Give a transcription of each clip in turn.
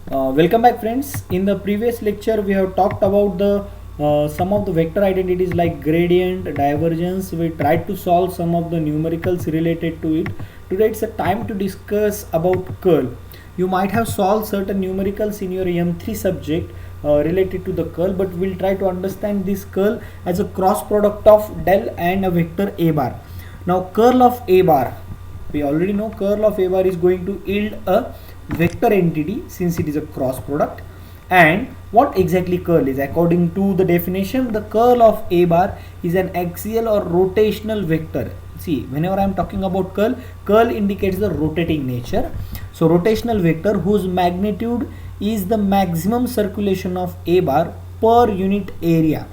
Welcome back, friends. In the previous lecture we have talked about the some of the vector identities like gradient, divergence. We tried to solve some of the numericals related to it. Today it's a time to discuss about curl. You might have solved certain numericals in your M3 subject related to the curl, but we'll try to understand this curl as a cross product of del and a vector a bar. Now curl of a bar, we already know curl of a bar is going to yield a vector entity since it is a cross product. And what exactly curl is? According to the definition, the curl of a bar is an axial or rotational vector. See, whenever I am talking about curl indicates the rotating nature. So rotational vector whose magnitude is the maximum circulation of a bar per unit area.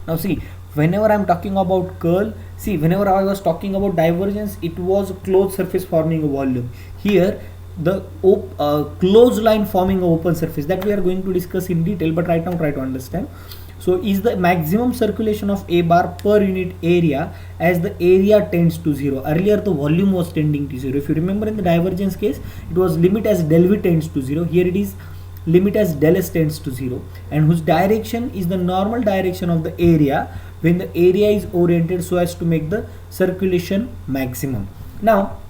Now see, whenever I am talking about curl, see, whenever I was talking about divergence, it was a closed surface forming a volume. Here the closed line forming an open surface, that we are going to discuss in detail, but right now try to understand. So is the maximum circulation of a bar per unit area as the area tends to 0. Earlier the volume was tending to 0. If you remember, in the divergence case it was limit as del v tends to 0. Here it is limit as del s tends to 0, and whose direction is the normal direction of the area when the area is oriented so as to make the circulation maximum. Now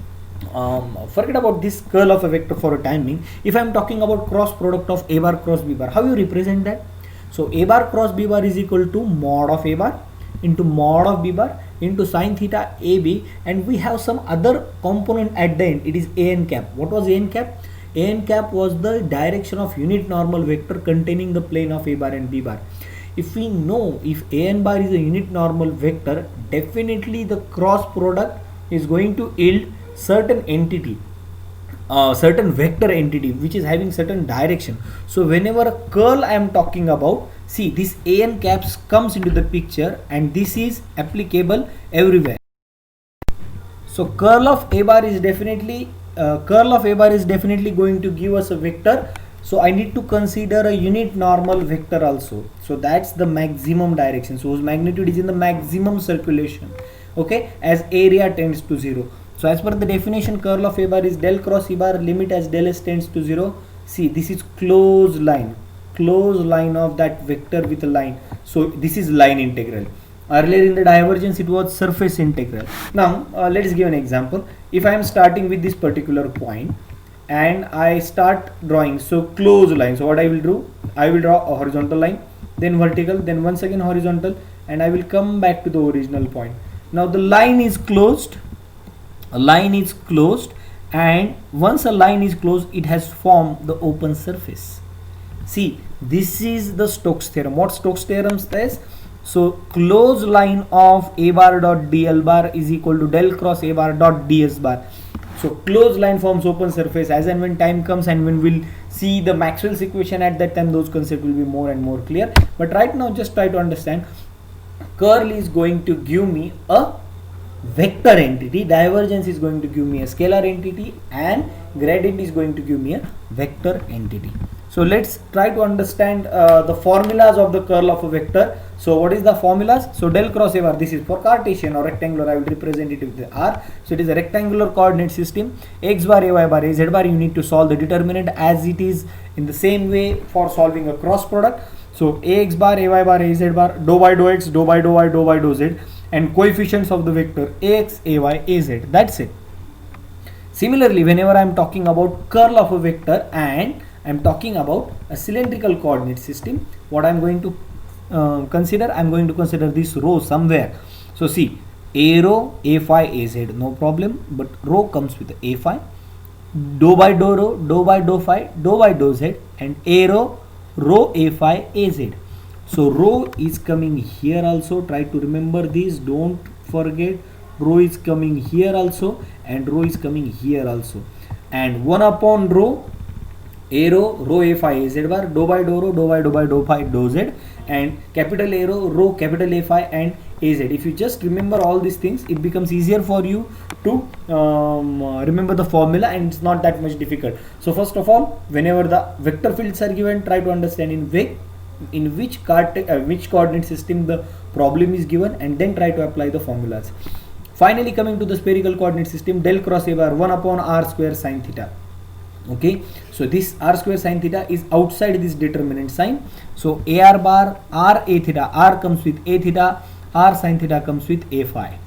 forget about this curl of a vector for a time being. If I am talking about cross product of a bar cross b bar, how you represent that? So a bar cross b bar is equal to mod of a bar into mod of b bar into sine theta ab, and we have some other component at the end. It is a n cap. What was a n cap? A n cap was the direction of unit normal vector containing the plane of a bar and b bar. If we know if a n bar is a unit normal vector, definitely the cross product is going to yield certain entity, certain vector entity which is having certain direction. So whenever a curl I am talking about, see, this a n caps comes into the picture, and this is applicable everywhere. So curl of a bar is definitely going to give us a vector. So I need to consider a unit normal vector also. So that's the maximum direction, so whose magnitude is in the maximum circulation, okay, as area tends to 0. So as per the definition, curl of a bar is del cross e bar limit as del s tends to 0. See, this is closed line of that vector with a line. So this is line integral. Earlier in the divergence it was surface integral. Now let us give an example. If I am starting with this particular point and I start drawing, so closed line, so what I will do, I will draw a horizontal line, then vertical, then once again horizontal, and I will come back to the original point. Now the line is closed, and once a line is closed, it has formed the open surface. See, this is the Stokes theorem. What Stokes theorem says? So closed line of a bar dot dl bar is equal to del cross a bar dot ds bar. So closed line forms open surface. As and when time comes and when we'll see the Maxwell's equation, at that time those concepts will be more and more clear. But right now just try to understand, curl is going to give me a vector entity, divergence is going to give me a scalar entity, and gradient is going to give me a vector entity. So let's try to understand the formulas of the curl of a vector. So what is the formulas? So del cross a bar, this is for Cartesian or rectangular, I will represent it with the r. So it is a rectangular coordinate system. X bar, a y bar, a z bar, you need to solve the determinant as it is in the same way for solving a cross product. So ax bar, a y bar, a z bar, dou by dou x, dou by dou y, dou by dou z, and coefficients of the vector ax, ay, az. That's it. Similarly, whenever I am talking about curl of a vector and I am talking about a cylindrical coordinate system, what I am going to consider? I am going to consider this rho somewhere. So see, a rho, a phi, az, no problem, but rho comes with a phi, dou by dou rho, dou by dou phi, dou by dou z, and a rho, rho, a phi, az. So rho is coming here also, try to remember this, don't forget, rho is coming here also, and rho is coming here also, and 1 upon rho, a rho, rho a phi, a z bar, dou by dou rho, dou by dou by dou phi, dou z, and capital A rho, capital A phi, and az. If you just remember all these things, it becomes easier for you to remember the formula, and it's not that much difficult. So first of all, whenever the vector fields are given, try to understand in which coordinate system the problem is given, and then try to apply the formulas. Finally, coming to the spherical coordinate system, del cross a bar 1 upon r square sine theta. Okay, so this r square sin theta is outside this determinant sign. So ar bar r a theta, r comes with a theta, r sin theta comes with a phi.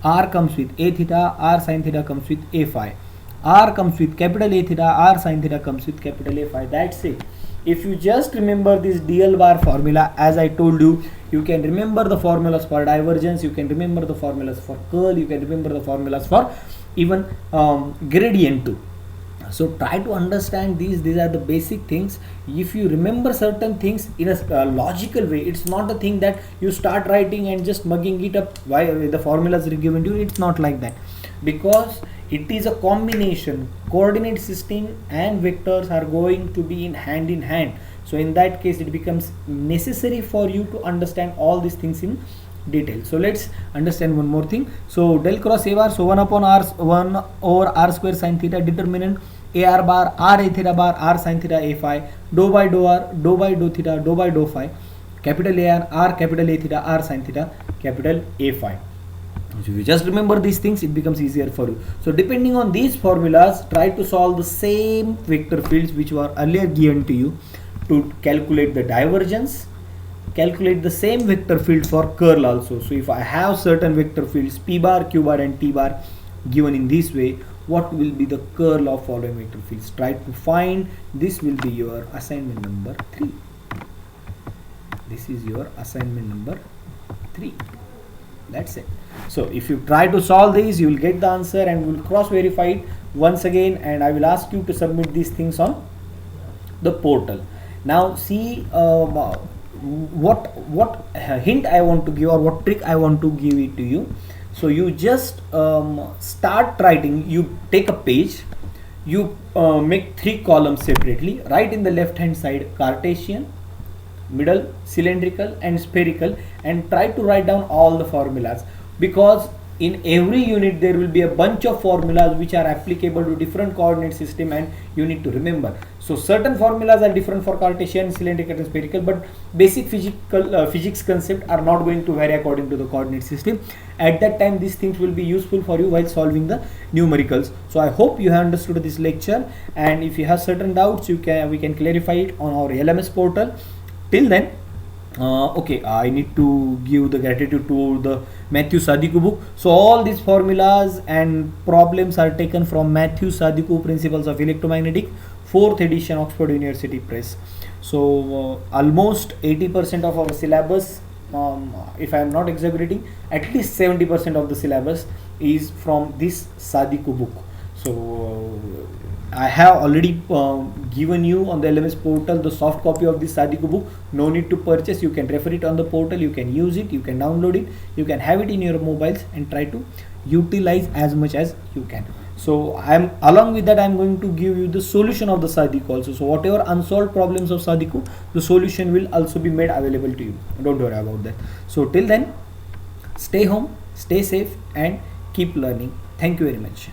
R comes with a theta, r sin theta comes with a phi. R comes with capital A theta, r sin theta comes with capital A phi. That's it. If you just remember this DL bar formula, as I told you, you can remember the formulas for divergence, you can remember the formulas for curl, you can remember the formulas for even gradient too. So try to understand these are the basic things. If you remember certain things in a logical way, it's not the thing that you start writing and just mugging it up why the formulas are given to you. It's not like that, because it is a combination. Coordinate system and vectors are going to be in hand, so in that case it becomes necessary for you to understand all these things in detail. So let's understand one more thing. So del cross a bar, so 1 upon r, 1 over r square sin theta, determinant ar bar r a theta bar r sin theta a phi, dou by dou r, dou by dou theta, dou by dou phi, capital ar capital A theta, r sin theta, capital A phi. So if you just remember these things, it becomes easier for you. So depending on these formulas, try to solve the same vector fields which were earlier given to you to calculate the divergence. Calculate the same vector field for curl also. So if I have certain vector fields p bar, q bar and t bar given in this way, what will be the curl of following vector fields? Try to find. This will be your assignment number 3. This is your assignment number 3. That's it. So if you try to solve these, you will get the answer, and we will cross verify it once again, and I will ask you to submit these things on the portal. Now see what hint I want to give, or what trick I want to give it to you. So you just start writing. You take a page, you make 3 columns separately. Write in the left hand side Cartesian, middle cylindrical and spherical, and try to write down all the formulas, because in every unit there will be a bunch of formulas which are applicable to different coordinate system, and you need to remember. So certain formulas are different for Cartesian, cylindrical and spherical, but basic physics concept are not going to vary according to the coordinate system. At that time these things will be useful for you while solving the numericals. So I hope you have understood this lecture, and if you have certain doubts, we can clarify it on our LMS portal. Till then, okay, I need to give the gratitude to the Matthew Sadiku book. So all these formulas and problems are taken from Matthew Sadiku, Principles of Electromagnetic, 4th edition, Oxford University Press. So almost 80% of our syllabus, if I am not exaggerating, at least 70% of the syllabus is from this Sadiku book. So I have already given you on the LMS portal the soft copy of this Sadiku book. No need to purchase. You can refer it on the portal. You can use it. You can download it. You can have it in your mobiles and try to utilize as much as you can. So along with that, I am going to give you the solution of the Sadiku also. So whatever unsolved problems of Sadiku, the solution will also be made available to you. Don't worry about that. So till then, stay home, stay safe, and keep learning. Thank you very much.